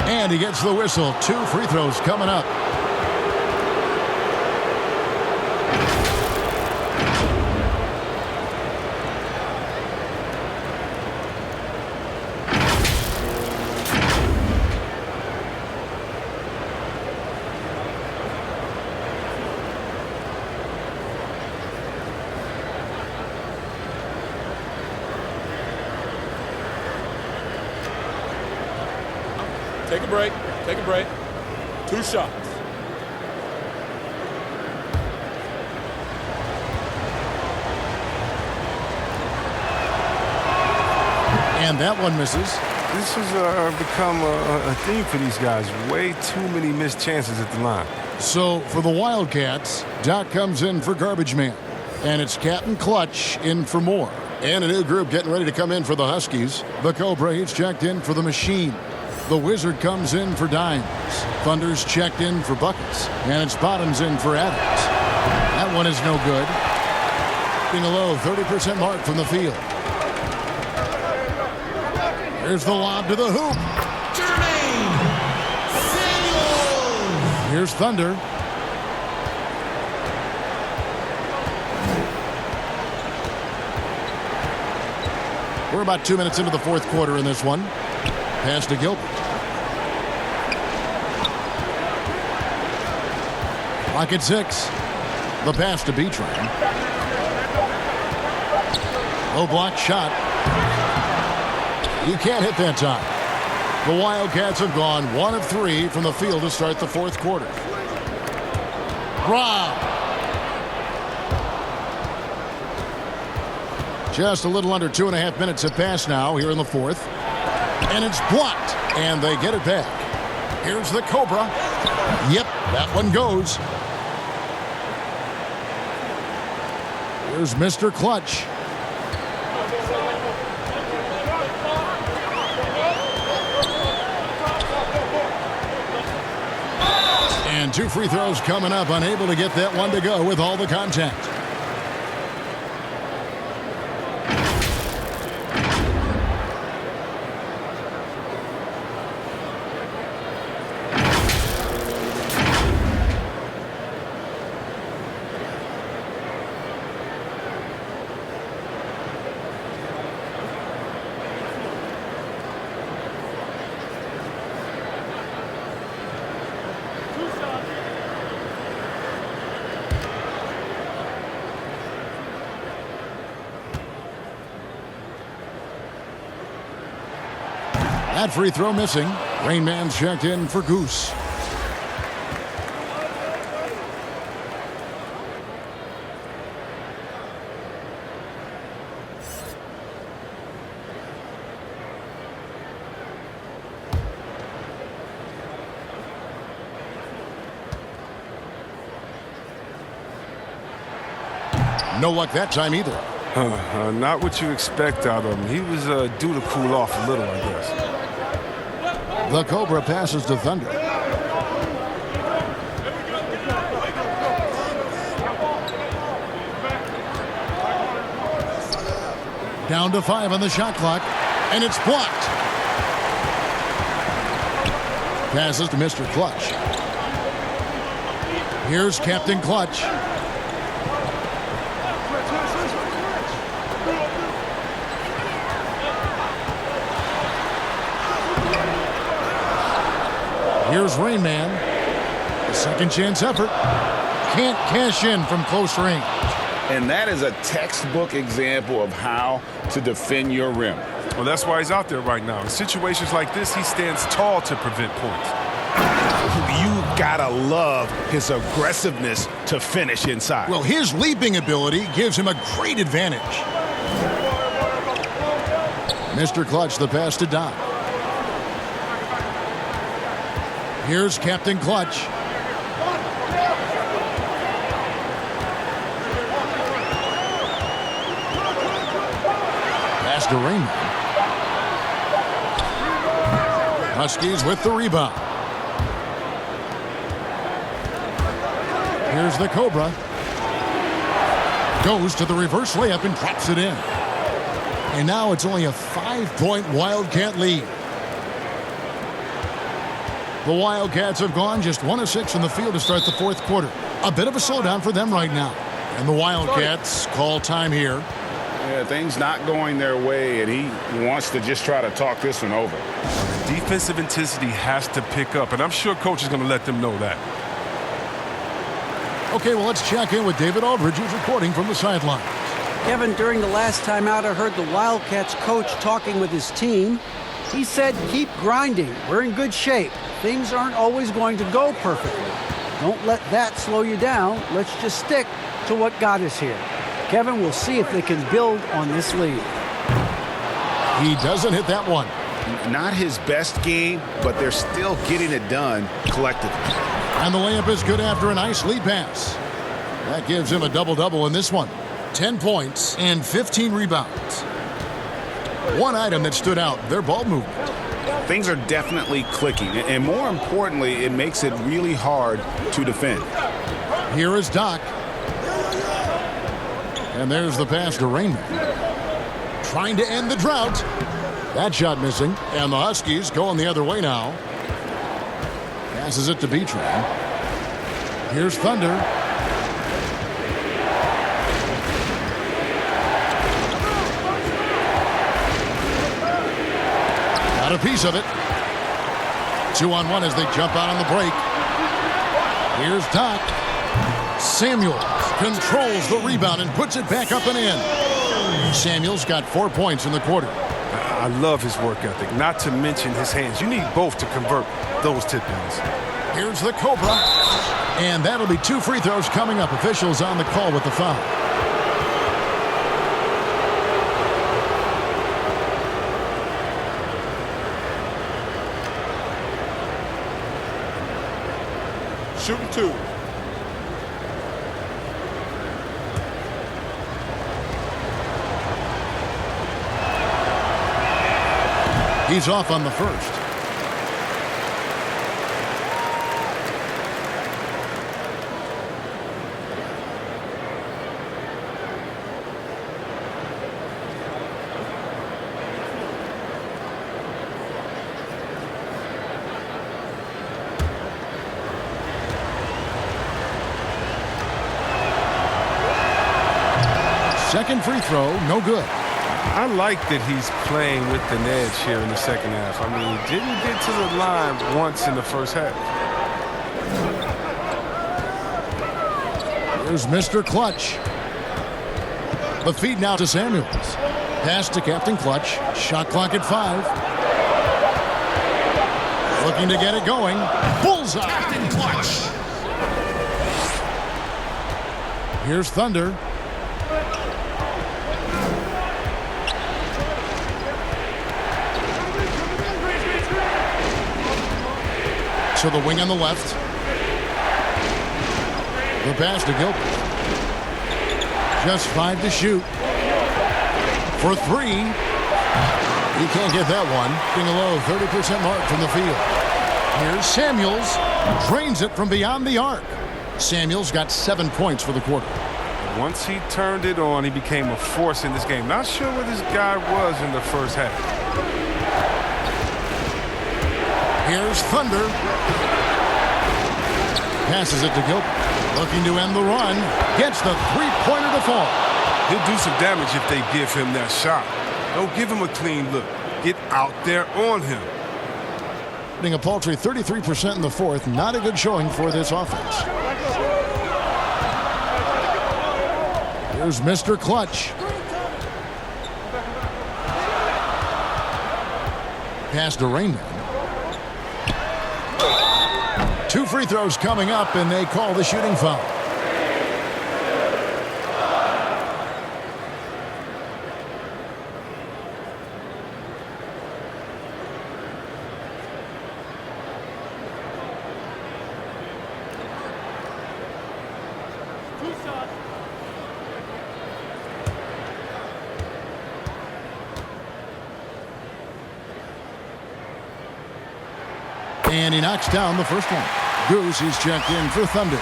S1: And he gets the whistle. 2 free throws coming up.
S4: Take a break. Take a break. 2 shots.
S1: And that one misses.
S11: This has become a theme for these guys. Way too many missed chances at the line.
S1: So for the Wildcats, Doc comes in for garbage man. And it's Captain Clutch in for Moore. And a new group getting ready to come in for the Huskies. The Cobra, he's checked in for the Machine. The Wizard comes in for Dimes. Thunder's checked in for Buckets. And it's Bottoms in for Adams. That one is no good. Being a low 30% mark from the field. Here's the lob to the hoop. Jermaine Samuels. Here's Thunder. We're about 2 minutes into the fourth quarter in this one. Pass to Gilbert. Clock at 6. The pass to Beecher. Low block shot. You can't hit that time. The Wildcats have gone 1 of 3 from the field to start the fourth quarter. Rob. Just a little under 2.5 minutes have passed now here in the fourth. And it's blocked. And they get it back. Here's the Cobra. Yep, that one goes. Here's Mr. Clutch. And 2 free throws coming up. Unable to get that one to go with all the contact. That free throw missing. Rain Man's checked in for Goose. No luck that time either.
S11: Not what you expect out of him. He was due to cool off a little, I guess.
S1: The Cobra passes to Thunder. Down to 5 on the shot clock, and it's blocked. Passes to Mr. Clutch. Here's Captain Clutch. Here's Rain Man. A second chance effort. Can't cash in from close range.
S3: And that is a textbook example of how to defend your rim.
S2: Well, that's why he's out there right now. In situations like this, he stands tall to prevent points.
S3: You gotta love his aggressiveness to finish inside.
S1: Well, his leaping ability gives him a great advantage. Mr. Clutch, the pass to Doc. Here's Captain Clutch. Pass to Rain. Huskies with the rebound. Here's the Cobra. Goes to the reverse layup and drops it in. And now it's only a 5-point Wildcat lead. The Wildcats have gone just 1 of 6 from the field to start the fourth quarter. A bit of a slowdown for them right now. And the Wildcats call time here.
S3: Yeah, things not going their way, and he wants to just try to talk this one over.
S2: Defensive intensity has to pick up, and I'm sure coach is going to let them know that.
S1: Okay, well, let's check in with David Aldridge, who's reporting from the sidelines.
S6: Kevin, during the last time out, I heard the Wildcats coach talking with his team. He said, keep grinding. We're in good shape. Things aren't always going to go perfectly. Don't let that slow you down. Let's just stick to what got us here. Kevin, we'll see if they can build on this lead.
S1: He doesn't hit that one.
S3: Not his best game, but they're still getting it done collectively.
S1: And the layup is good after a nice lead pass. That gives him a double-double in this one. 10 points and 15 rebounds. One item that stood out, their ball movement.
S3: Things are definitely clicking, and more importantly, it makes it really hard to defend.
S1: Here is Doc. And there's the pass to Rain Man. Trying to end the drought. That shot missing, and the Huskies going the other way now. Passes it to Beatron. Here's Thunder. Got a piece of it. 2-on-1 as they jump out on the break. Here's Doc. Samuels controls the rebound and puts it back up and in. Samuels got 4 points in the quarter.
S2: I love his work ethic, not to mention his hands. You need both to convert those tip-ins.
S1: Here's the Cobra. And that'll be 2 free throws coming up. Officials on the call with the foul.
S4: Shooting 2.
S1: He's off on the first. Second free throw, no good.
S2: I like that he's playing with an edge here in the second half. I mean, he didn't get to the line once in the first half.
S1: Here's Mr. Clutch. The feed now to Samuels. Pass to Captain Clutch. Shot clock at 5. Looking to get it going. Bullseye.
S12: Captain Clutch.
S1: Here's Thunder. To the wing on the left. The pass to Gilbert. Just 5 to shoot. For 3. He can't get that one. Being a low 30% mark from the field. Here's Samuels. Drains it from beyond the arc. Samuels got 7 points for the quarter.
S11: Once he turned it on, he became a force in this game. Not sure where this guy was in the first half.
S1: Here's Thunder. Passes it to Gilbert. Looking to end the run. Gets the three-pointer to fall.
S2: He'll do some damage if they give him that shot. Don't give him a clean look. Get out there on him.
S1: A paltry 33% in the fourth. Not a good showing for this offense. Here's Mr. Clutch. Pass to Rainman. 2 free throws coming up, and they call the shooting foul. And he knocks down the first one. Goose, he's checked in for Thunder.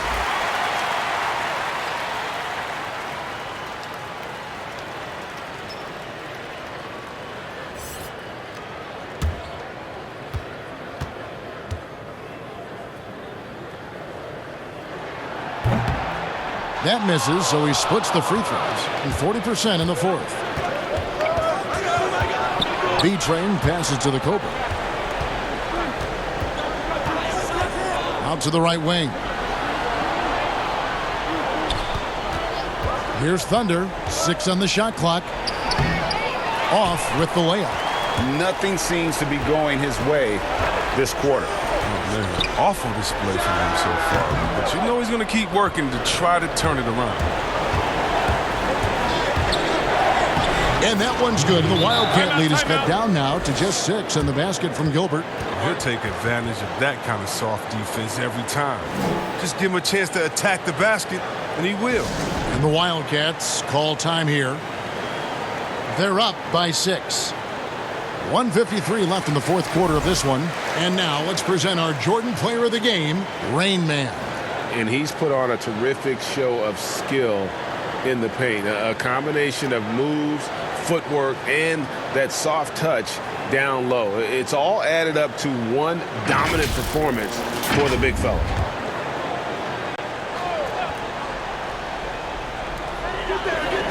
S1: That misses, so he splits the free throws. And 40% in the fourth. B-Train passes to the Cobra. Out to the right wing. Here's Thunder. 6 on the shot clock. Off with the layup.
S3: Nothing seems to be going his way this quarter.
S2: Awful display from him so far. But you know he's going to keep working to try to turn it around.
S1: And that one's good. The Wildcat lead is cut down now to just 6 in the basket from Gilbert.
S2: He'll take advantage of that kind of soft defense every time. Just give him a chance to attack the basket, and he will.
S1: And the Wildcats call time here. They're up by 6. 1:53 left in the fourth quarter of this one. And now let's present our Jordan Player of the Game, Rain Man.
S5: And he's put on a terrific show of skill in the paint. A combination of moves, footwork, and that soft touch down low. It's all added up to one dominant performance for the big fella.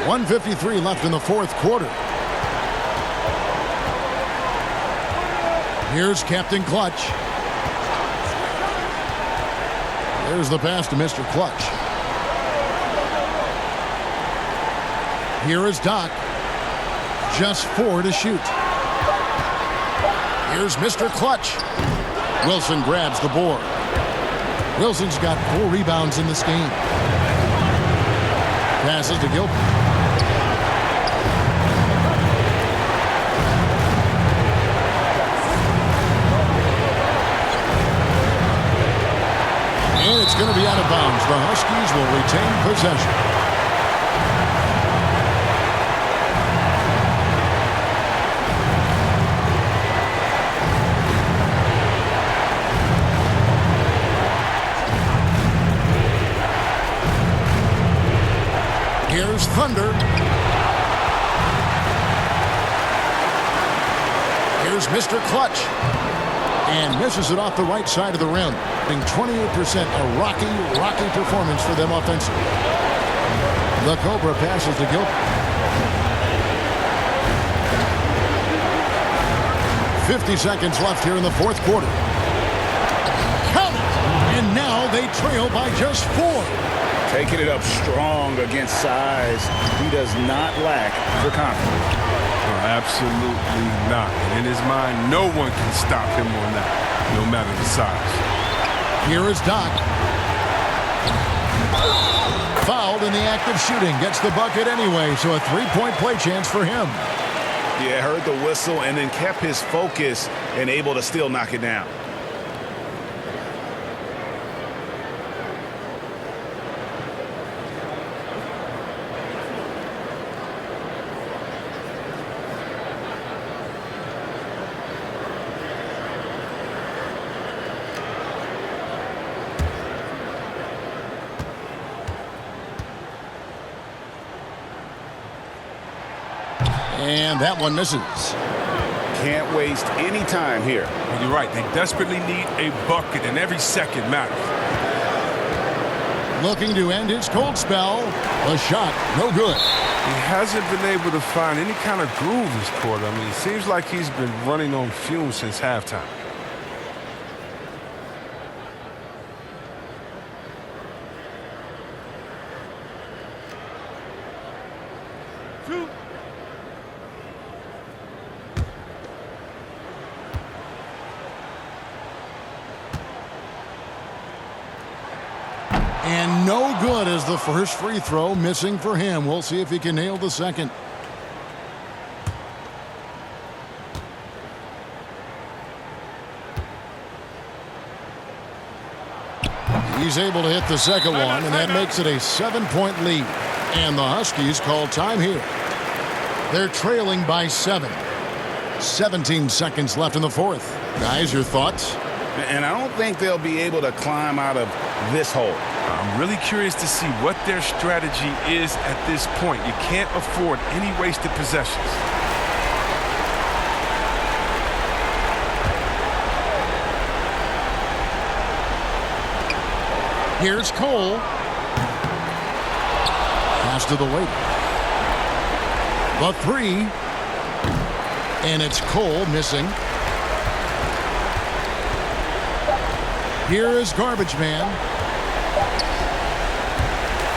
S1: .153 left in the fourth quarter. Here's Captain Clutch. There's the pass to Mr. Clutch. Here is Doc. Just 4 to shoot. Here's Mr. Clutch. Wilson grabs the board. Wilson's got 4 rebounds in this game. Passes to Gilbert. And it's going to be out of bounds. The Huskies will retain possession. Here's Thunder. Here's Mr. Clutch. And misses it off the right side of the rim. Being 28%, a rocky performance for them offensively. The Cobra passes to Gilbert. 50 seconds left here in the fourth quarter. Count it! And now they trail by just 4.
S3: Taking it up strong against size. He does not lack for confidence.
S2: Absolutely not. And in his mind, no one can stop him on that, no matter the size.
S1: Here is Doc. Fouled in the act of shooting. Gets the bucket anyway, so a three-point play chance for him.
S3: Yeah, heard the whistle and then kept his focus and able to still knock it down.
S1: And that one misses.
S3: Can't waste any time here.
S2: Well, you're right. They desperately need a bucket, and every second matters.
S1: Looking to end his cold spell. A shot, no good.
S2: He hasn't been able to find any kind of groove this quarter. I mean, it seems like he's been running on fumes since halftime.
S1: And no good as the first free throw, missing for him. We'll see if he can nail the second. He's able to hit the second one, and that makes it a 7-point lead. And the Huskies call time here. They're trailing by 7. 17 seconds left in the fourth. Guys, your thoughts?
S3: And I don't think they'll be able to climb out of this hole.
S2: I'm really curious to see what their strategy is at this point. You can't afford any wasted possessions.
S1: Here's Cole. Pass to the waiter. The three. And it's Cole missing. Here is Garbage Man.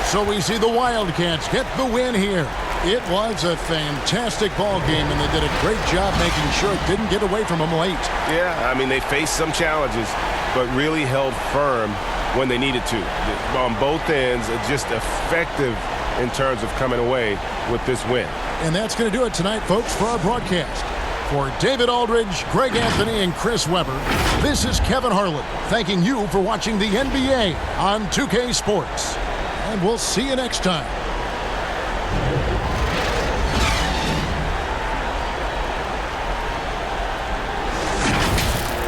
S1: So we see the Wildcats get the win here. It was a fantastic ball game, and they did a great job making sure it didn't get away from them late.
S5: Yeah, I mean, they faced some challenges, but really held firm when they needed to. On both ends, just effective in terms of coming away with this win.
S1: And that's going to do it tonight, folks, for our broadcast. For David Aldridge, Greg Anthony, and Chris Webber, this is Kevin Harlan thanking you for watching the NBA on 2K Sports. And we'll see you next time.